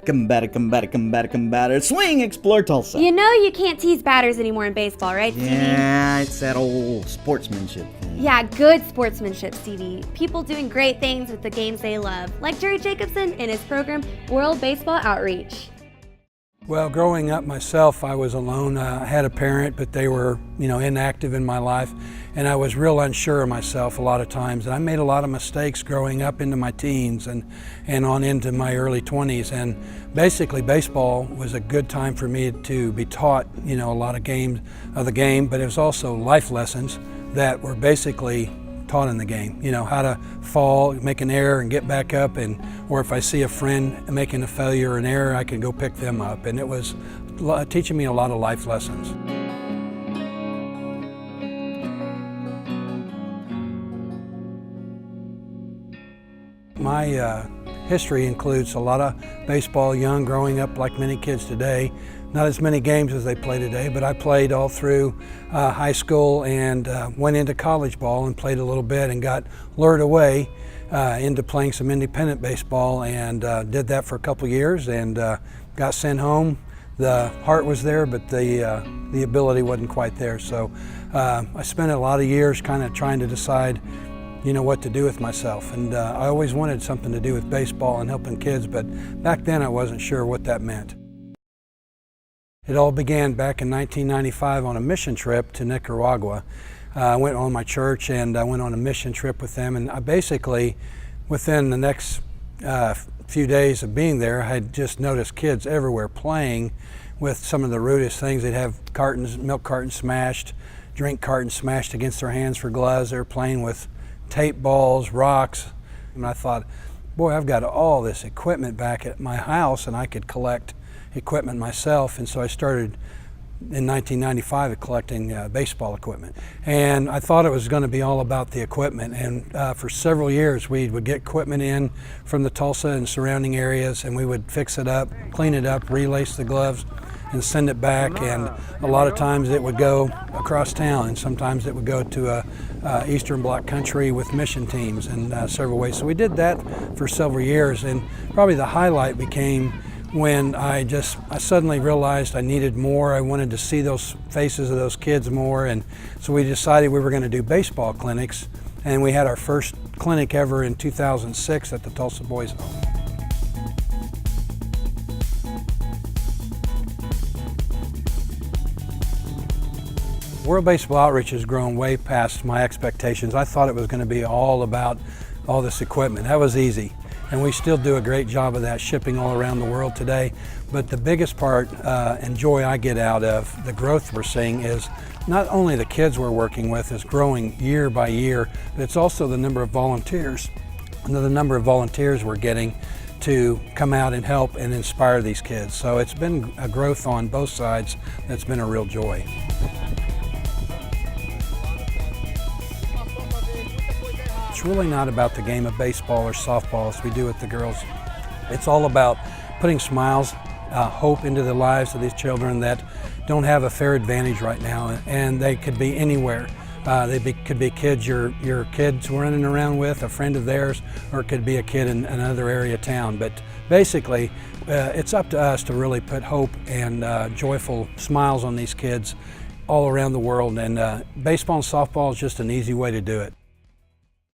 Combatter. Swing, explore Tulsa. You know you can't tease batters anymore in baseball, right, Stevie? Yeah, it's that old sportsmanship thing. Yeah, good sportsmanship, Stevie. People doing great things with the games they love, like Jerry Jacobson and his program, World Baseball Outreach. Well, growing up myself, I was alone. I had a parent, but they were, inactive in my life, and I was real unsure of myself a lot of times. And I made a lot of mistakes growing up into my teens and on into my early 20s. And basically, baseball was a good time for me to be taught, a lot of the game, but it was also life lessons that were basically taught in the game. How to fall, make an error and get back up, or if I see a friend making a failure or an error, I can go pick them up. And it was teaching me a lot of life lessons. My history includes a lot of baseball young, growing up like many kids today. Not as many games as they play today, but I played all through high school and went into college ball and played a little bit and got lured away into playing some independent baseball and did that for a couple years and got sent home. The heart was there, but the ability wasn't quite there. So I spent a lot of years kind of trying to decide what to do with myself. And I always wanted something to do with baseball and helping kids, but back then I wasn't sure what that meant. It all began back in 1995 on a mission trip to Nicaragua. I went on my church and I went on a mission trip with them, and I basically, within the next few days of being there, I had just noticed kids everywhere playing with some of the rudest things. They'd have milk cartons smashed, drink cartons smashed against their hands for gloves. They were playing with tape balls, rocks, and I thought, boy, I've got all this equipment back at my house and I could collect equipment myself. And so I started in 1995 collecting baseball equipment. And I thought it was going to be all about the equipment. And for several years we would get equipment in from the Tulsa and surrounding areas, and we would fix it up, clean it up, relace the gloves, and send it back. And a lot of times it would go across town, and sometimes it would go to Eastern Bloc country with mission teams in several ways. So we did that for several years, and probably the highlight became when I suddenly realized I needed more. I wanted to see those faces of those kids more, and so we decided we were going to do baseball clinics, and we had our first clinic ever in 2006 at the Tulsa Boys Home. World Baseball Outreach has grown way past my expectations. I thought it was going to be all about all this equipment. That was easy. And we still do a great job of that, shipping all around the world today. But the biggest part and joy I get out of the growth we're seeing is not only the kids we're working with is growing year by year, but it's also the number of volunteers. And the number of volunteers we're getting to come out and help and inspire these kids. So it's been a growth on both sides that's been a real joy. It's really not about the game of baseball or softball as we do with the girls. It's all about putting smiles, hope into the lives of these children that don't have a fair advantage right now, and they could be anywhere. Could be kids your kids running around with, a friend of theirs, or it could be a kid in another area of town. But basically, it's up to us to really put hope and joyful smiles on these kids all around the world, and baseball and softball is just an easy way to do it.